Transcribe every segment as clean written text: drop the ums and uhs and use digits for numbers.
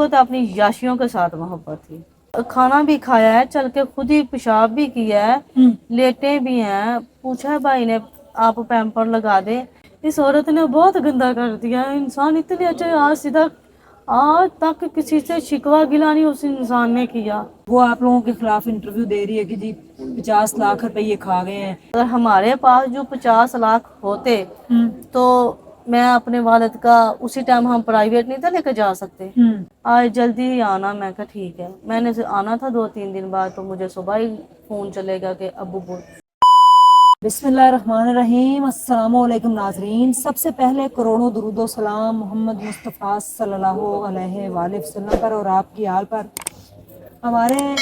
को तो अपनी याशियों के साथ मोहब्बत थी। खाना भी खाया है, चल के खुद ही पेशाब भी किया है, लेटे भी हैं। पूछा है भाई ने आप पैम्पर लगा दे। इस औरत ने बहुत गंदा कर दिया। इंसान इतने अच्छे, आज तक किसी से शिकवा गिला नहीं उस इंसान ने किया। वो आप लोगों के खिलाफ इंटरव्यू दे रही है कि जी 50 लाख रुपए ये खा गए हैं। अगर हमारे पास जो 50 लाख होते तो मैं अपने वालिद का उसी टाइम हम प्राइवेट नहीं था लेकर जा सकते। आज जल्दी ही आना, मैं कहा ठीक है। मैंने आना था 2-3 दिन बाद, तो मुझे सुबह ही फोन चलेगा कि अबू बोल। बिस्मिल्लाहिर्रहमानिर्रहीम। अस्सलाम वालेकुम नाजरीन, सबसे पहले करोड़ों दुरूदो सलाम मोहम्मद मुस्तफ़ा सल्लल्लाहु अलैहि वसल्लम पर और आपकी आल पर। हमारे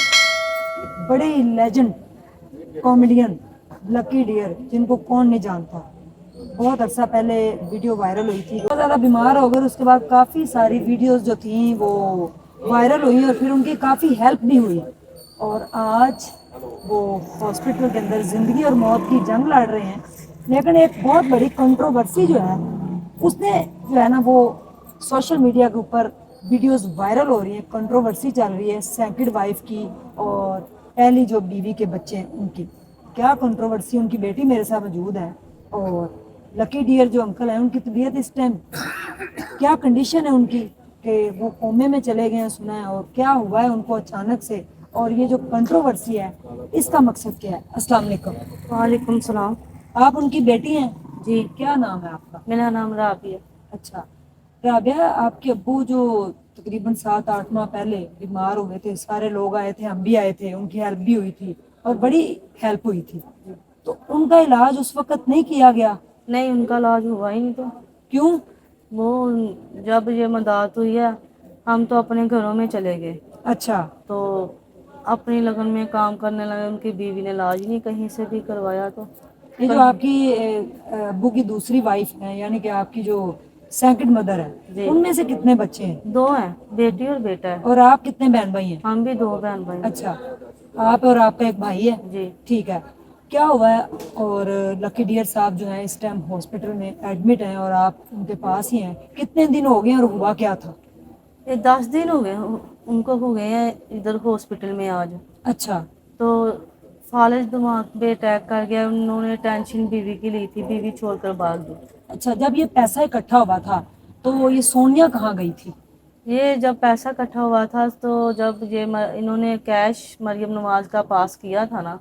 बड़े ही लेजेंड कॉमेडियन लकी डियर, जिनको कौन नहीं जानता, बहुत अर्सा पहले वीडियो वायरल हुई थी। बहुत ज़्यादा बीमार हो गए, उसके बाद काफ़ी सारी वीडियोस जो थी वो वायरल हुई और फिर उनकी काफ़ी हेल्प भी हुई। और आज वो हॉस्पिटल के अंदर ज़िंदगी और मौत की जंग लड़ रहे हैं। लेकिन एक बहुत बड़ी कंट्रोवर्सी जो है उसने जो है ना वो सोशल मीडिया के ऊपर वीडियोस वायरल हो रही है, कंट्रोवर्सी चल रही है सेकंड वाइफ की और पहली जो बीवी के बच्चे हैं उनकी। क्या कंट्रोवर्सी, उनकी बेटी मेरे साथ मौजूद है और लकी डियर जो अंकल हैं उनकी तबीयत इस टाइम क्या कंडीशन है उनकी कि वो कोमे में चले गए हैं सुना है, और क्या हुआ है उनको अचानक से, और ये जो कंट्रोवर्सी है इसका मकसद क्या है। अस्सलाम वालेकुम। वालेकुम सलाम। आप उनकी बेटी हैं जी। क्या नाम है आपका? मेरा नाम राबिया। अच्छा राबिया, आपके अब्बू जो तकरीबन 7-8 माह पहले बीमार हुए थे, सारे लोग आए थे, हम भी आए थे, उनकी हेल्प भी हुई थी और बड़ी हेल्प हुई थी, तो उनका इलाज उस वक्त नहीं किया गया? नहीं, उनका इलाज हुआ ही नहीं। तो क्यों? वो जब ये मदात हुई है हम तो अपने घरों में चले गए। अच्छा। तो अपनी लगन में काम करने लगे। उनकी बीवी ने इलाज नहीं कहीं से भी करवाया। तो ये जो आपकी अब्बू की दूसरी वाइफ है, यानी कि आपकी जो सेकंड मदर है, उनमें से कितने बच्चे हैं? 2 हैं, बेटी और बेटा है। और आप कितने बहन भाई हैं? हम भी 2 बहन भाई। अच्छा, आप और आपका एक भाई है? जी। ठीक है। क्या हुआ है? और लकी डियर साहब जो है इस टाइम हॉस्पिटल में एडमिट हैं और आप उनके पास ही हैं, कितने दिन हो गए और हुआ क्या था? ये 10 दिन हो गए उनको, हो गए हैं इधर हॉस्पिटल में आज। अच्छा। तो फालिज दिमाग पे अटैक कर गया। उन्होंने टेंशन बीवी की ली थी, बीवी छोड़कर भाग गई। अच्छा, जब ये पैसा इकट्ठा हुआ था तो ये सोनिया कहाँ गई थी? ये जब पैसा इकट्ठा हुआ था तो जब ये इन्होंने कैश मरियम नवाज का पास किया था ना,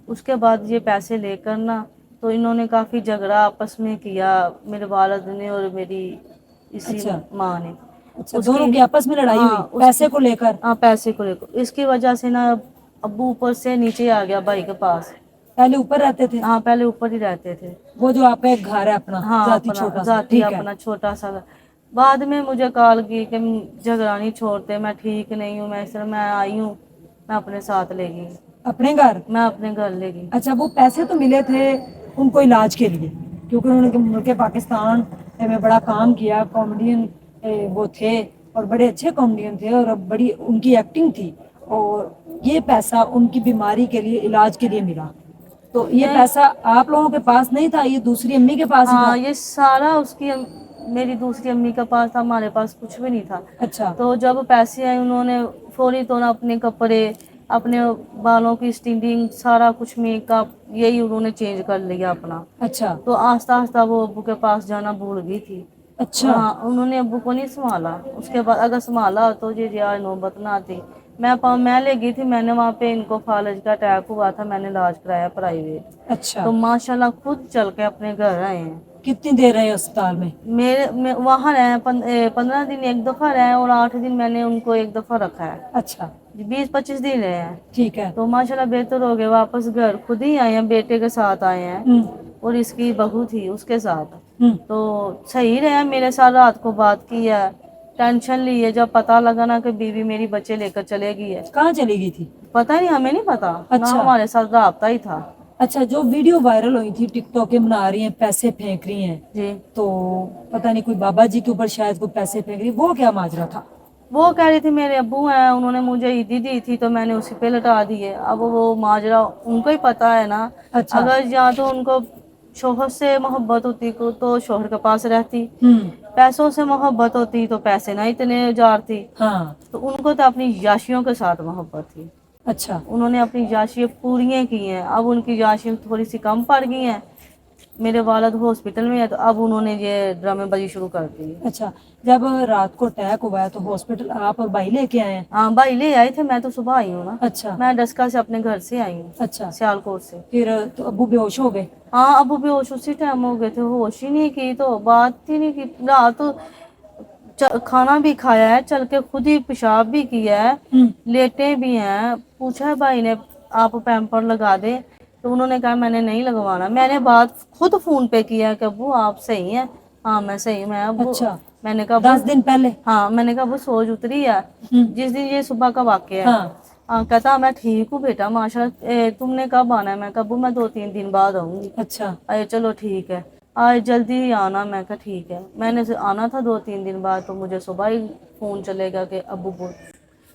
उसके बाद ये पैसे लेकर ना, तो इन्होंने काफ़ी झगड़ा आपस में किया, मेरे वालिद ने और मेरी इसी अच्छा। माँ ने। अच्छा, दोनों की आपस में लड़ाई हुई पैसे को लेकर? हाँ, पैसे को लेकर। इसकी वजह से ना अब्बू ऊपर से नीचे आ गया भाई के पास। पहले ऊपर रहते थे? हाँ, पहले ऊपर ही रहते थे। वो जो आपका एक घर है अपना? हाँ, जाती अपना छोटा सा? जाती ठीक है। अपना छोटा सा। बाद में मुझे कॉल की कि झगड़ा नहीं छोड़ते, मैं ठीक नहीं हूँ, मैं इस तरह मैं आई हूँ, मैं अपने साथ ले गई। अपने घर? मैं अपने घर ले गई। अच्छा, वो पैसे तो मिले थे उनको इलाज के लिए, क्योंकि उन्होंने मुल्क पाकिस्तान में बड़ा काम किया, कॉमेडियन वो थे और बड़े अच्छे कॉमेडियन थे और बड़ी उनकी एक्टिंग थी, और ये पैसा उनकी बीमारी के लिए इलाज के लिए मिला। तो ये पैसा आप लोगों के पास नहीं था, ये दूसरी अम्मी के पास ही था? हाँ, ये सारा मेरी दूसरी अम्मी के पास था, हमारे पास कुछ भी नहीं था। अच्छा। तो जब पैसे आए उन्होंने फौरी तौर अपने कपड़े, अपने बालों की स्टीलिंग, सारा कुछ मेकअप, यही उन्होंने चेंज कर लिया अपना। अच्छा। तो आस्ता आस्ता वो अब्बू के पास जाना भूल गई थी। अच्छा। हाँ, उन्होंने अब्बू को नहीं संभाला। उसके बाद अगर संभाला तो ये आज नौबत ना आती। मैं ले गई थी, मैंने वहाँ पे इनको फालज का अटैक हुआ था, मैंने इलाज कराया प्राइवेट। अच्छा। तो माशाल्लाह खुद चल के अपने घर आए हैं। कितनी देर रहे अस्पताल में? वहाँ रहे 15 दिन एक दफ़ा रहे और 8 दिन मैंने उनको एक दफ़ा रखा है। अच्छा। 20-25 दिन रहे हैं। ठीक है। तो माशाल्लाह बेहतर हो गए, वापस घर खुद ही आए हैं, बेटे के साथ आए हैं और इसकी बहू थी उसके साथ। तो सही रहे, मेरे साथ रात को बात की है, टेंशन ली है। जब पता लगा ना कि बीवी मेरी बच्चे लेकर चलेगी है। कहाँ चली गई थी? पता नहीं, हमें नहीं पता। ना अच्छा। हमारे साथ राब्ता ही था। अच्छा, जो वीडियो वायरल हुई थी टिकटॉक के बना रही हैं, पैसे फेंक रही हैं जी। तो पता नहीं कोई बाबा जी के ऊपर शायद कोई पैसे फेंक रही, वो क्या माजरा था? वो कह रही थी मेरे अब्बू हैं, उन्होंने मुझे ईदी दी थी तो मैंने उसी पे लटा दी है। अब वो माजरा उनको ही पता है ना। अच्छा। अगर या तो उनको शोहर से मोहब्बत होती को तो शोहर के पास रहती, पैसों से मोहब्बत होती तो पैसे ना इतने जार थी, हाँ। तो उनको तो अपनी याशियों के साथ मोहब्बत थी। अच्छा। उन्होंने अपनी याशियाँ पूरी की हैं, अब उनकी याशियाँ थोड़ी सी कम पड़ गई हैं। मेरे वालिद हॉस्पिटल में है, तो अब उन्होंने ये ड्रामेबाजी शुरू कर दी है। अच्छा, जब रात को अटैक हुआ है तो हॉस्पिटल आप और भाई लेके आए हैं? हाँ भाई ले आए थे, मैं तो सुबह आई हूँ ना। अच्छा। मैं डस्का से अपने घर से आई हूँ, अच्छा, सियालकोट से। फिर तो अब्बू बेहोश हो गए? हाँ अबू बेहोश उसी टाइम हो गए थे, होश ही नहीं की, तो बात ही नहीं की रात तो। खाना भी खाया है, चल के खुद ही पेशाब भी किया है, लेटे भी हैं। पूछा है भाई ने आप पैम्पर लगा दे, तो उन्होंने कहा मैंने नहीं लगवाना। मैंने बात खुद फोन पे किया कि अबू आप सही हैं? हाँ मैं सही हूँ। मैं अबू अच्छा, मैंने कहा 10 दिन पहले? हाँ मैंने कहा वो सोच उतरी है जिस दिन ये सुबह का वाकया है। हाँ। कहता मैं ठीक हूँ बेटा माशाल्लाह, तुमने कब आना है? मैं कहा अबू मैं 2-3 दिन बाद आऊंगी। अच्छा। अरे चलो ठीक है, आज जल्दी ही आना। मैं कहा ठीक है। मैंने से आना था 2-3 दिन बाद, तो मुझे सुबह ही फ़ोन चलेगा कि अबू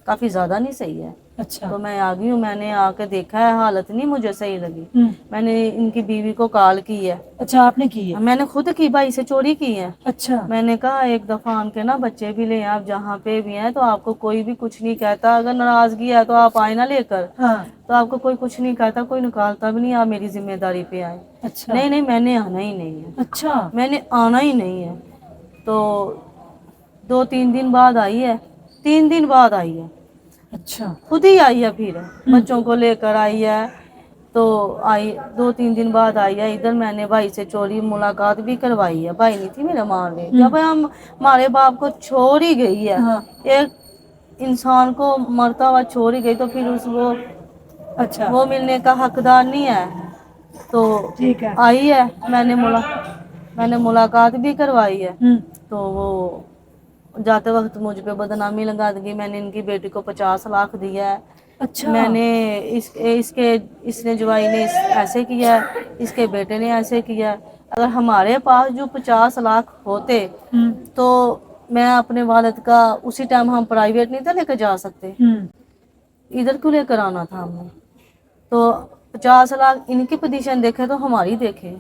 काफ़ी ज़्यादा नहीं सही है। अच्छा। तो मैं आ गई हूँ, मैंने आके देखा है, हालत नहीं मुझे सही लगी। मैंने इनकी बीवी को कॉल की है। अच्छा, आपने की है? मैंने खुद की, भाई से चोरी की है। अच्छा। मैंने कहा एक दफ़ा आके ना बच्चे भी ले, आप जहाँ पे भी हैं तो आपको कोई भी कुछ नहीं कहता। अगर नाराज़गी है तो आप आए ना लेकर, हाँ। तो आपको कोई कुछ नहीं कहता, कोई निकालता भी नहीं, आप मेरी जिम्मेदारी पे आए। अच्छा। नहीं नहीं मैंने आना ही नहीं है, अच्छा। मैंने आना ही नहीं है। तो 2-3 दिन बाद आई है, 3 दिन बाद आई है, अच्छा। खुद ही आई है। फिर बच्चों को लेकर आई है, तो आई 2-3 दिन बाद आई है इधर। मैंने भाई से चोरी मुलाकात भी करवाई है, भाई नहीं थी मेरा मार रही। जब हम हमारे बाप को छोड़ ही गई है, हाँ। एक इंसान को मरता हुआ छोड़ ही गई, तो फिर उसको अच्छा। वो मिलने का हकदार नहीं है। तो ठीक है। आई है, मैंने मुलाकात भी करवाई है। तो वो जाते वक्त मुझ पे बदनामी लगा दी। मैंने इनकी बेटी को 50 लाख दिया है। अच्छा। मैंने इसने जवाई ने ऐसे किया है, इसके बेटे ने ऐसे किया है। अगर हमारे पास जो 50 लाख होते तो मैं अपने वालिद का उसी टाइम, हम प्राइवेट नहीं था लेकर जा सकते, इधर क्यों लेकर आना था हमने? तो 50 लाख इनकी पोजीशन देखे तो हमारी देखे।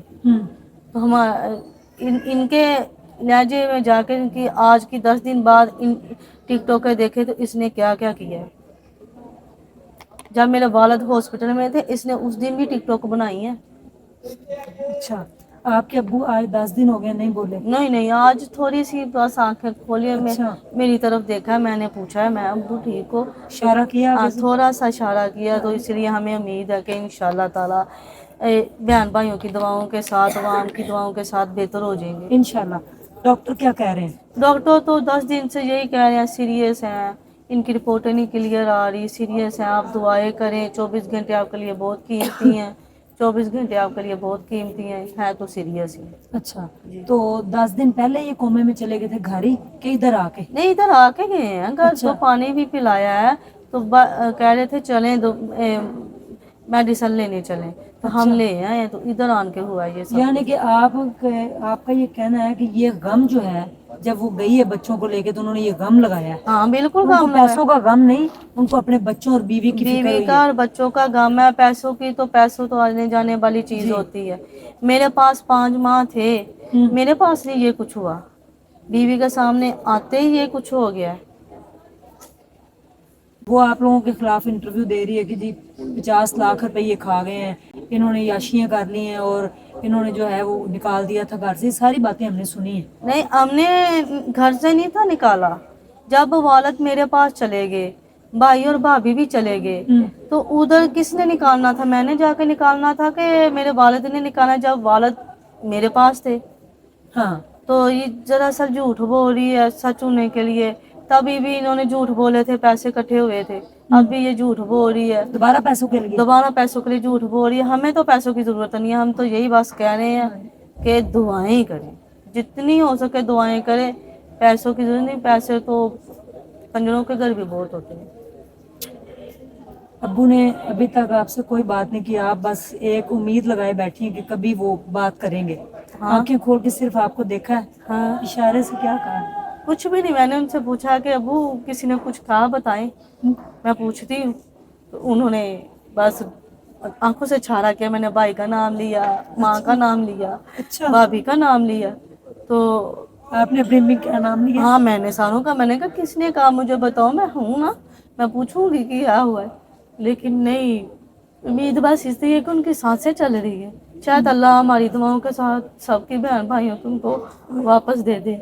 तो इनके लहजे में जाके इनकी आज की 10 दिन बाद इन टिकटॉक देखे तो इसने क्या क्या किया है। जब मेरे वालिद हॉस्पिटल में थे, इसने उस दिन भी टिकटॉक बनाई है। अच्छा, आपके अब्बू आज 10 दिन हो गए नहीं बोले? नहीं नहीं, आज थोड़ी सी बस आंखें खोली है। अच्छा। मेरी तरफ देखा है, मैंने पूछा है मैं अब्बू ठीक हो? इशारा किया आगे से? थोड़ा सा इशारा किया। तो इसलिए हमें उम्मीद है कि इंशाल्लाह ताला बहन भाइयों की दुआओं के साथ, आवाम की दुआओं के साथ बेहतर हो जाएंगे इंशाल्लाह। डॉक्टर क्या कह रहे हैं? डॉक्टर तो 10 दिन से यही कह रहे हैं सीरियस हैं, इनकी रिपोर्टें नहीं क्लियर आ रही, सीरियस हैं, आप दुआएं करें, 24 घंटे आपके लिए बहुत कीमती हैं, 24 घंटे आपके लिए बहुत कीमती हैं, है तो सीरियस ही। अच्छा, तो 10 दिन पहले ये कोमे में चले गए थे घर ही कि इधर आके? नहीं इधर आके गए हैं घर। अच्छा। तो पानी भी पिलाया है, तो कह रहे थे चलें दो मेडिसिन लेने चलें, तो हम ले आए हैं। तो इधर आन के हुआ ये सब। यानी कि आपका ये कहना है कि ये गम जो है, जब वो गई है बच्चों को लेके तो उन्होंने ये गम लगाया है? हाँ बिल्कुल उनको गम लगा है। पैसों का गम नहीं, उनको अपने बच्चों और बीवी की फिक्र बीवी हुई का है। और बच्चों का गम है। पैसों की तो, पैसों तो आने जाने वाली चीज होती है। मेरे पास 5 माह थे, मेरे पास नहीं ये कुछ हुआ, बीवी के सामने आते ही ये कुछ हो गया। वो आप लोगों के खिलाफ इंटरव्यू दे रही है कि जी 50 लाख रुपए ये खा गए हैं, इन्होंने याशियां कर ली हैं और इन्होंने जो है वो निकाल दिया था घर से। सारी बातें हमने सुनी है। नहीं हमने घर से नहीं था निकाला। जब वालिद मेरे पास चले गए, भाई और भाभी भी चले गए, तो उधर किसने निकालना था? मैंने जाके निकालना था कि मेरे वालिद ने निकाला? जब वालिद मेरे पास थे। हाँ। तो ये जरा सा झूठ बोल रही है सच होने के लिए। तभी भी इन्होंने झूठ बोले थे, पैसे इकट्ठे हुए थे, अब भी ये झूठ बोल रही है। दोबारा पैसों के लिए? दोबारा पैसों के लिए झूठ बोल रही है। हमें तो पैसों की जरूरत नहीं है, हम तो यही बस कह रहे हैं कि दुआएं करें, जितनी हो सके दुआएं करें। पैसों की जरूरत नहीं, पैसे तो कंजरों के घर भी बहुत होते हैं। अब्बू ने अभी तक आपसे कोई बात नहीं की, आप बस एक उम्मीद लगाए बैठी हैं कि कभी वो बात करेंगे? आंखें खोल के सिर्फ आपको देखा है? हाँ। इशारे से क्या कहा? कुछ भी नहीं। मैंने उनसे पूछा कि अबू किसी ने कुछ कहा बताएं, मैं पूछती हूँ। तो उन्होंने बस आंखों से इशारा किया। मैंने भाई का नाम लिया, माँ का नाम लिया, अच्छा। भाभी का नाम लिया। तो आपने अपनी अम्मी का नाम लिया? हाँ मैंने सारों का, मैंने कहा किसने कहा मुझे बताओ, मैं हूँ ना, मैं पूछूंगी कि क्या हुआ है, लेकिन नहीं। उम्मीद बस इसलिए है कि उनकी सांसें चल रही है, शायद अल्लाह हमारी दुआओं के साथ सबकी बहन भाइयों को उनको वापस दे दे,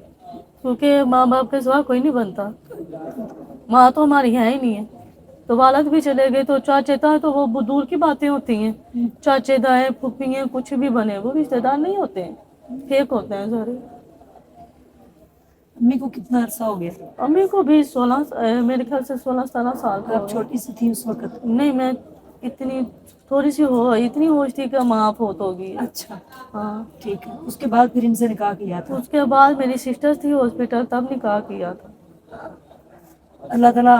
क्योंकि माँ बाप के सिवा कोई नहीं बनता। माँ तो हमारी है ही नहीं है, तो वालद भी चले गए तो चाचे ताए तो वो दूर की बातें होती हैं, चाचे ताए फूफी हैं कुछ भी बने वो रिश्तेदार नहीं होते हैं, फेक होते हैं सारे। अम्मी को कितना अरसा हो गया? अम्मी को भी 16 मेरे ख्याल से 16-17 साल का आप हो छोटी सी थी उस वक्त? गया। नहीं मैं इतनी थोड़ी सी हो, इतनी होश थी कि माँ फोत हो गई। अच्छा, हाँ ठीक है। उसके बाद फिर इनसे निकाह किया था? उसके बाद मेरी सिस्टर थी हॉस्पिटल, तब निकाह किया था। अल्लाह ताला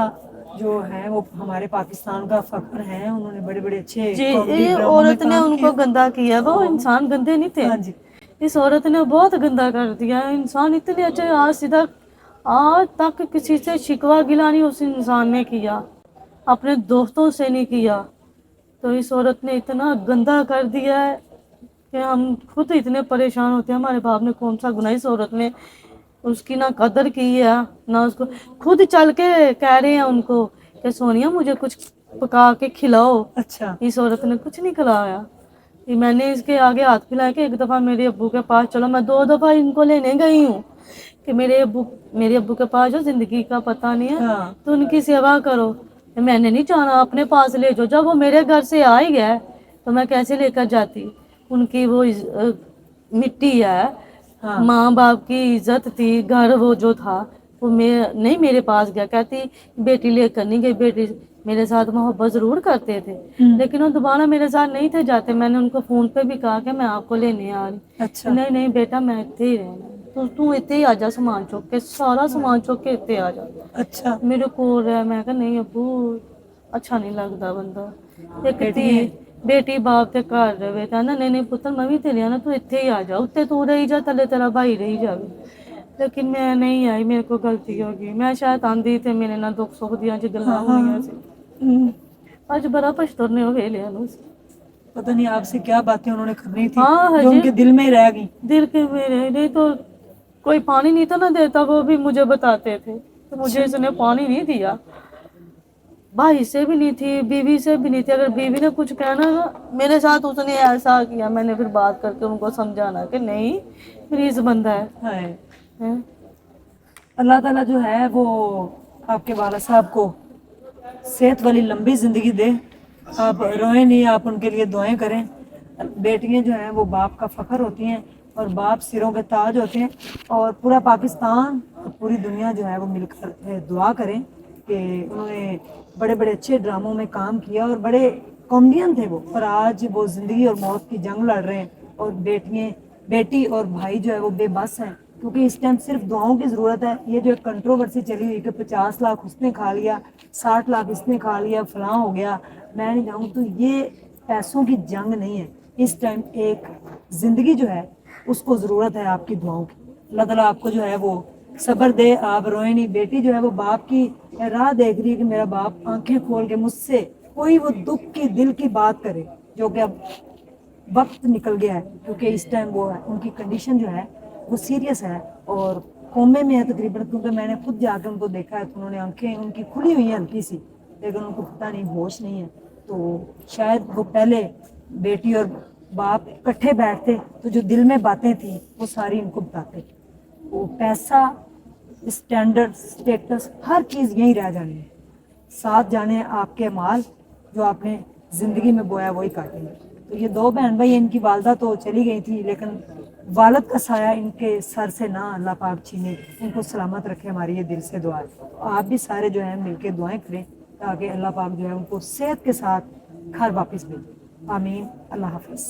जो है वो हमारे पाकिस्तान का फख्र है, उन्होंने बड़े बड़े अच्छे जी कॉमेडी ये ड्रामों में औरत ने काम उनको किया। गंदा किया, वो इंसान गंदे नहीं थे। हाँ जी। इस औरत ने बहुत गंदा कर दिया, इंसान इतने अच्छे, आज तक किसी से शिकवा गिला नहीं उस इंसान ने किया, अपने दोस्तों से नहीं किया, तो इस औरत ने इतना गंदा कर दिया है कि हम खुद इतने परेशान होते हैं। हमारे बाप ने कौन सा गुनाह, इस औरत ने उसकी ना कदर की है ना उसको, खुद चल के कह रहे हैं उनको कि सोनिया मुझे कुछ पका के खिलाओ। अच्छा, इस औरत ने कुछ नहीं खिलाया। ये मैंने इसके आगे हाथ फैला के एक दफ़ा मेरे अब्बू के पास चलो, मैं 2 दफ़ा इनको लेने गई हूँ कि मेरे अब्बू के पास जो ज़िंदगी का पता नहीं है, हाँ। तो उनकी सेवा करो। मैंने नहीं चाहा अपने पास ले जाओ, जब वो मेरे घर से आ ही गया तो मैं कैसे लेकर जाती। उनकी वो मिट्टी है, हाँ। माँ बाप की इज्जत थी, घर वो जो था वो नहीं मेरे पास गया, कहती बेटी लेकर नहीं गई, बेटी मेरे साथ मोहब्बत ज़रूर करते थे लेकिन वो दोबारा मेरे साथ नहीं थे जाते। मैंने उनको फ़ोन पे भी कहा कि मैं आपको लेने आ रही। अच्छा। नहीं नहीं बेटा मैं इतने ही रहना, तो तू इतने ही आ जा, सामान चुक के, सारा सामान चुक के इतने आ जा, अच्छा। मेरे को रहा। मैं कहा नहीं अब्बू अच्छा नहीं लगता बंदा, एक बेटी धी है? बेटी बाप के घर रहे, कहना नहीं नहीं पुत्र मैं भी तेरे आना, तू इतने ही आ जा, उत्ते तू रही जा, थले तेरा भाई रही जावे। लेकिन मैं नहीं आई, मेरे को गलती हो गई, मैं शायद आंदी थे मेरे ना दुख सुख दियां च गल्लां होणियां सी, अज बड़ा पछताने हो वेलिया नूं। पता नहीं आपसे क्या बातें उन्होंने करनी थी हाँ जो हजी उनके दिल में ही रह गई। दिल के मेरे, नहीं तो कोई पानी नहीं था ना देता, वो भी मुझे बताते थे, तो मुझे इसने पानी नहीं दिया, भाई से भी नहीं थी, बीवी से भी नहीं थी। अगर बीवी ने कुछ कहना ना मेरे साथ, उसने ऐसा किया, मैंने फिर बात करके उनको समझाना कि नहीं मरीज बंदा हाय। है। अल्लाह ताला जो है वो आपके वाला साहब को सेहत वाली लंबी जिंदगी दे, आप रोए नहीं, आप उनके लिए दुआएं करें। बेटियां जो हैं वो बाप का फख्र होती हैं और बाप सिरों के ताज होते हैं, और पूरा पाकिस्तान और पूरी दुनिया जो है वो मिलकर दुआ करें कि उन्होंने बड़े बड़े अच्छे ड्रामों में काम किया और बड़े कॉमेडियन थे वो, और आज वो ज़िंदगी और मौत की जंग लड़ रहे हैं, और बेटी और भाई जो है वो बेबस हैं, क्योंकि इस टाइम सिर्फ दुआओं की ज़रूरत है। ये जो एक कंट्रोवर्सी चली हुई कि 50 लाख उसने खा लिया, 60 लाख इसने खा लिया, फलां हो गया, मैं नहीं जाऊँ, तो ये पैसों की जंग नहीं है। इस टाइम एक ज़िंदगी जो है उसको ज़रूरत है आपकी दुआओं की। अल्लाह ताला आपको जो है वो सब्र दे, आप रोए नहीं। बेटी जो है वो बाप की राह देख रही है कि मेरा बाप आंखें खोल के मुझसे कोई वो दुख की दिल की बात करे, जो कि अब वक्त निकल गया है, क्योंकि इस टाइम वो है उनकी कंडीशन जो है वो सीरियस है और कोमे में है तकरीबन, क्योंकि मैंने खुद जाकर उनको देखा है, तो उन्होंने आंखें उनकी खुली हुई हैं हल्की सी, लेकिन उनको पता नहीं होश नहीं है। तो शायद वो पहले बेटी और बाप इकट्ठे बैठते तो जो दिल में बातें थी वो सारी इनको बताते। वो पैसा, स्टैंडर्ड, स्टेटस, हर चीज़ यहीं रह जानी है, साथ जाने आपके माल जो आपने ज़िंदगी में बोया वही काटेंगे। तो ये 2 बहन भाई, इनकी वालदा तो चली गई थी, लेकिन वालद का साया इनके सर से ना अल्लाह पाक छीने, इनको सलामत रखे, हमारी ये दिल से दुआ है। तो आप भी सारे जो हैं मिलके दुआएं करें ताकि अल्लाह पाक जो है उनको सेहत के साथ घर वापस भेजे। आमीन। अल्लाह हाफिज़।